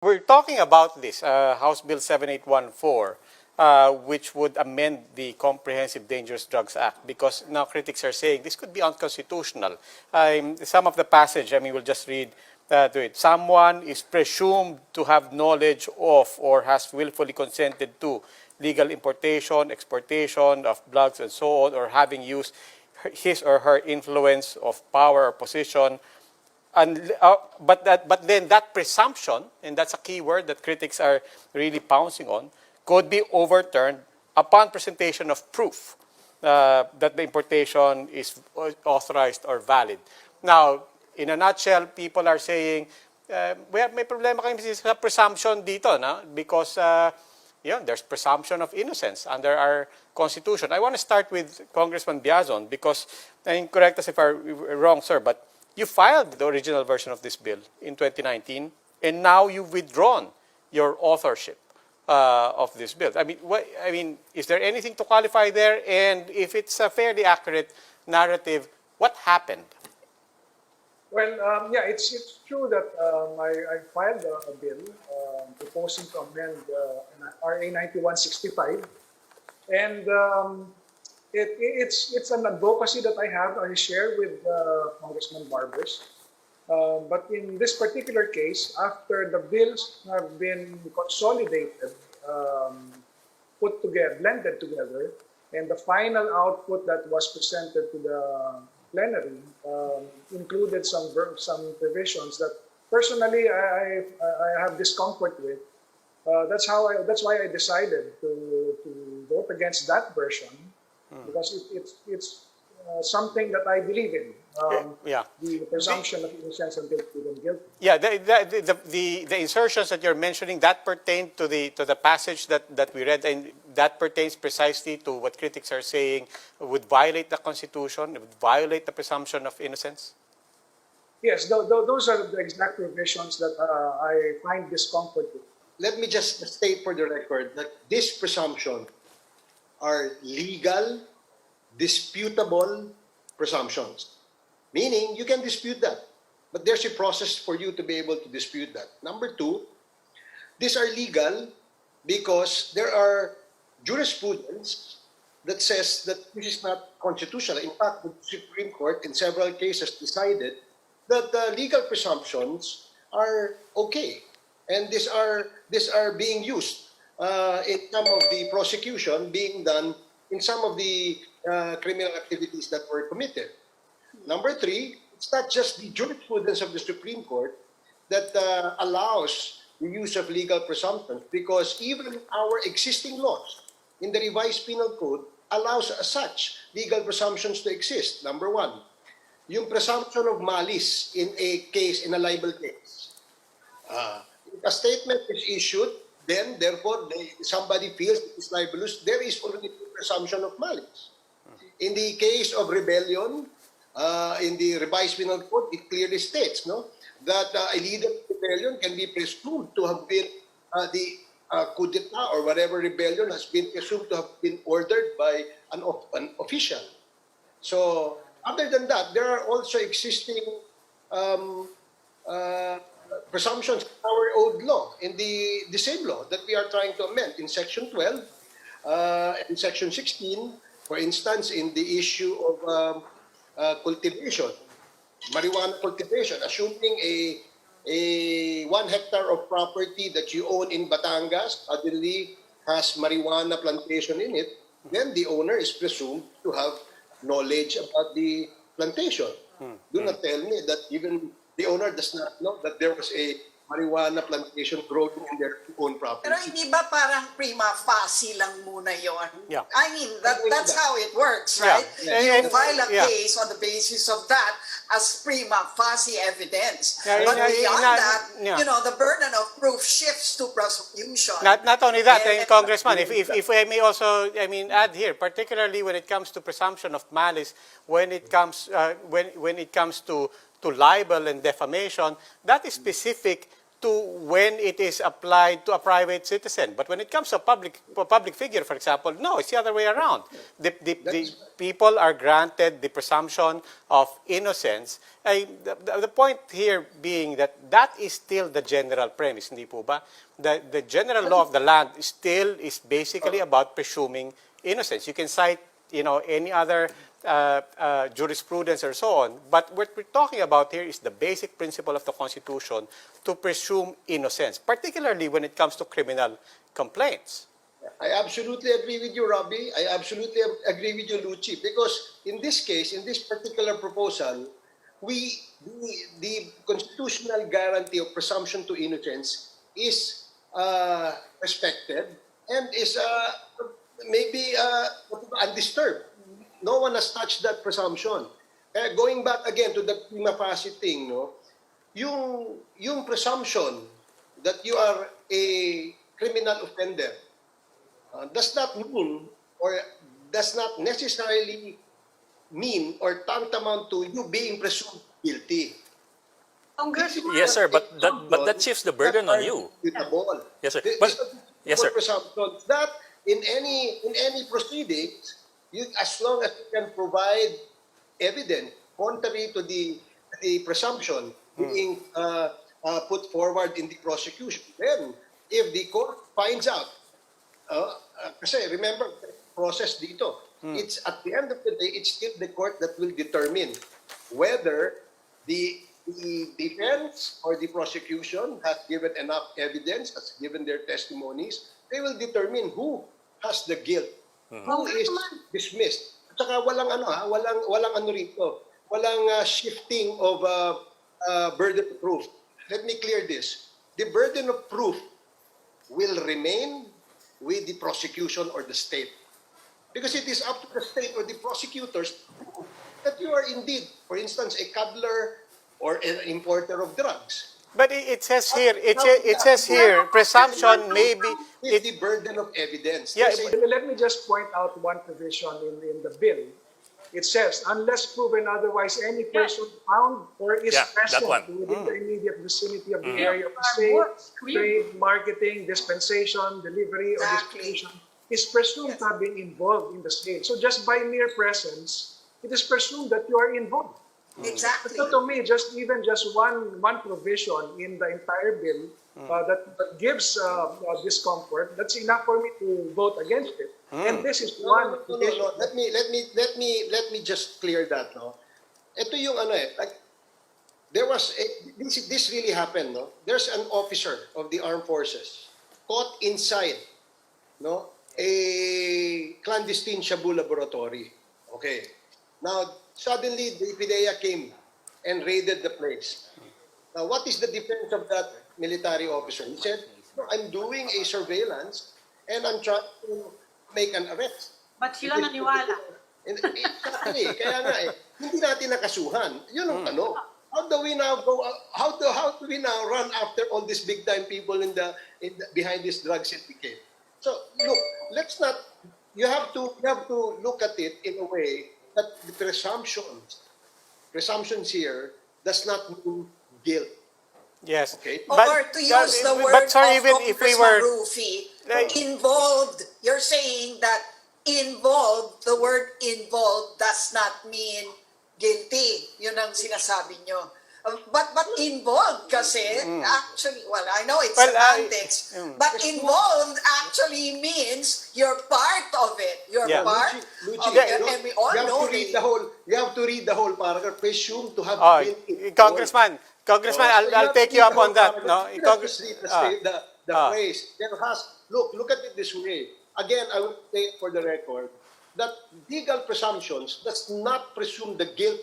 We're talking about this, House Bill 7814, which would amend the Comprehensive Dangerous Drugs Act, because now critics are saying this could be unconstitutional. Some of the passage, we'll just read to it. Someone is presumed to have knowledge of or has willfully consented to legal importation, exportation of drugs and so on, or having used his or her influence of power or position. But then that presumption, and that's a key word that critics are really pouncing on, could be overturned upon presentation of proof that the importation is authorized or valid. Now, in a nutshell, people are saying, may problema kami sa presumption dito, no? Because there's presumption of innocence under our Constitution. I want to start with Congressman Biazon because, correct us if I'm wrong, sir, but you filed the original version of this bill in 2019, and now you've withdrawn your authorship of this bill. Is there anything to qualify there? And if it's a fairly accurate narrative, what happened? Well, it's true that I filed a bill proposing to amend RA 9165, and it's an advocacy that I share with Congressman Barbers. But in this particular case, after the bills have been consolidated, put together, blended together, and the final output that was presented to the plenary included some provisions that personally I have discomfort with. That's why I decided to vote against that version. Because it's something that I believe in. The presumption of innocence until proven guilty. Yeah, the insertions that you're mentioning, that pertain to the passage that we read, and that pertains precisely to what critics are saying would violate the Constitution, would violate the presumption of innocence? Yes, those are the exact provisions that I find discomfort with. Let me just state for the record that this presumption are legal, disputable presumptions. Meaning, you can dispute that. But there's a process for you to be able to dispute that. Number two, these are legal because there are jurisprudence that says that this is not constitutional. In fact, the Supreme Court in several cases decided that the legal presumptions are okay. And these are being used in some of the prosecution being done in some of the criminal activities that were committed. Number three, it's not just the jurisprudence of the Supreme Court that allows the use of legal presumptions, because even our existing laws in the revised penal code allows as such legal presumptions to exist. Number one, yung presumption of malice in a case, in a libel case. If a statement is issued, then therefore somebody feels it is libelous, there is already a presumption of malice. In the case of rebellion, in the revised penal code, it clearly states that a leader of rebellion can be presumed to have been the coup d'etat or whatever rebellion has been presumed to have been ordered by an official. So other than that, there are also existing presumptions in our old law, in the same law that we are trying to amend in Section 12 and Section 16, for instance, in the issue of cultivation, marijuana cultivation, assuming a 1 hectare of property that you own in Batangas suddenly has marijuana plantation in it, then the owner is presumed to have knowledge about the plantation. Do not tell me that even the owner does not know that there was a marijuana plantation growing in their own property. Pero hindi ba parang prima facie lang muna yon? Yeah. That's how it works, right? Yeah. You file a case on the basis of that as prima facie evidence. But beyond that, the burden of proof shifts to prosecution. Not only that, Congressman, if I may also, add here, particularly when it comes to presumption of malice, when it comes to libel and defamation, that is specific to when it is applied to a private citizen. But when it comes to a public figure, for example, no, it's the other way around. The people are granted the presumption of innocence. The point here being that that is still the general premise, hindi po ba? The general law of the land still is basically about presuming innocence. You can cite, any other jurisprudence or so on, but what we're talking about here is the basic principle of the Constitution to presume innocence, particularly when it comes to criminal complaints. I absolutely agree with you, Robbie. I absolutely agree with you, Lucci, because in this case, in this particular proposal, the constitutional guarantee of presumption to innocence is respected and is maybe undisturbed. No one has touched that presumption. Going back again to the prima facie thing, no, yung presumption that you are a criminal offender does not mean or does not necessarily mean or tantamount to you being presumed guilty. Yes, sir, but that shifts the burden on you. Yes, sir. But yes, sir. Presumptions that in any proceedings, as long as you can provide evidence contrary to the presumption being put forward in the prosecution, then if the court finds out, kasi remember, process dito, it's at the end of the day, it's still the court that will determine whether the defense or the prosecution has given enough evidence, has given their testimonies. They will determine who has the guilt, who is dismissed. At saka walang ano rito, walang shifting of burden of proof. Let me clear this. The burden of proof will remain with the prosecution or the state. Because it is up to the state or the prosecutors that you are indeed, for instance, a cuddler or an importer of drugs. But it says here, it says here, presumption may be... With the burden of evidence. Yeah, Let me just point out one provision in the bill. It says, unless proven otherwise, any person found or is present within the immediate vicinity of the area of the state, trade, marketing, dispensation, delivery, or distribution is presumed to have been involved in the state. So just by mere presence, it is presumed that you are involved. Exactly. So to me, just one provision in the entire bill that gives discomfort, that's enough for me to vote against it. And this is one provision. No. Let me just clear that. No, ito yung like there was this really happened. No, there's an officer of the armed forces caught inside, no, a clandestine shabu laboratory. Okay, now suddenly the PDEA came and raided the place. Now, what is the defense of that military officer? He said, no, I'm doing a surveillance and I'm trying to make an arrest. But sila naniwala. Exactly. Kaya nga hindi natin nakasuhan. Yun ang tanong. How do we now run after all these big time people behind this drug syndicate? So look, you have to look at it in a way that the presumptions here does not mean guilt. Yes. Okay. Or to use the word but sorry, of even if we Congressman were Ruffy, involved, you're saying that involved, the word involved does not mean guilty. Yun ang sinasabi nyo. But involved kasi, actually, well, I know it's semantics, but involved actually means you're part of it. You're part of it. And we all know you have to read the whole paragraph. Presume to have been involved. Congressman, I'll take you up on that. No, the phrase. Look at it this way. Again, I will state for the record that legal presumptions does not presume the guilt